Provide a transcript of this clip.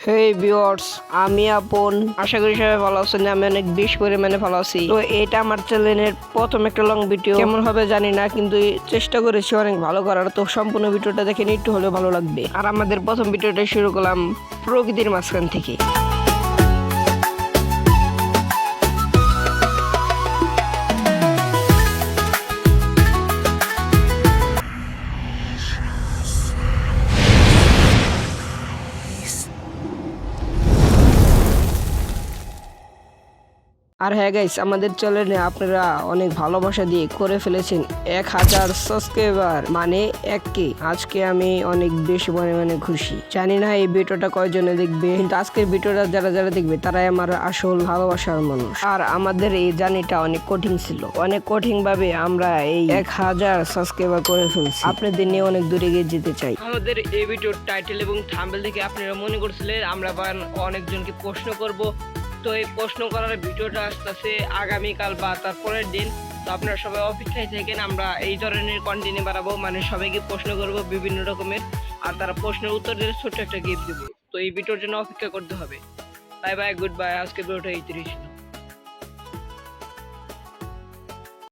হেই viewers, আমি আপন আশা করি সবাই ভালো আছেন। আমি অনেক বেশি পরিমাণে ভালো আছি। তো এটা আমার চ্যানেলের প্রথম একটা লং ভিডিও, কেমন হবে জানি না, কিন্তু চেষ্টা করেছি অনেক ভালো করার। তো সম্পূর্ণ ভিডিওটা দেখে একটু হলেও ভালো লাগবে। আর আমাদের প্রথম ভিডিওটা শুরু করলাম প্রকৃতির মাঝখান থেকে। আর হ্যাঁ গাইস, আমাদের চ্যানেলে আপনারা অনেক ভালোবাসা দিয়ে করে ফেলেছেন 1000 সাবস্ক্রাইবার, মানে 1K। আজকে আমি অনেক বেশি পরিমাণে খুশি। জানি না এই ভিডিওটা কয়জনে দেখবে, কিন্তু আজকের ভিডিওটা যারা যারা দেখবে তারাই আমার আসল ভালোবাসার মানুষ। আর আমাদের এই জার্নিটা অনেক কঠিন ছিল, অনেক কঠিন ভাবে আমরা এই 1000 সাবস্ক্রাইবার করে ফেলছি। আপনাদের নিয়ে অনেক দূরে গিয়ে যেতে চাই। আমাদের এই ভিডিওর টাইটেল এবং থাম্বনেল দেখে আপনারা মনে করছিলেন আমরা অনেকজনকে প্রশ্ন করব। তো এই প্রশ্ন করার ভিডিওটা আসতেছে আগামীকাল বা তারপরের দিন। তো আপনারা সবাই অপেক্ষায় থাকেন, আমরা এই ধরনের কন্টেন্ট বাড়াবো, মানে সবাইকে প্রশ্ন করব বিভিন্ন রকমের, আর তারা প্রশ্নের উত্তর দিয়ে ছোট্ট একটা গিফট দেবো। তো এই ভিডিওর জন্য অপেক্ষা করতে হবে। Bye bye, good bye. আজকে ভিডিওটা 30।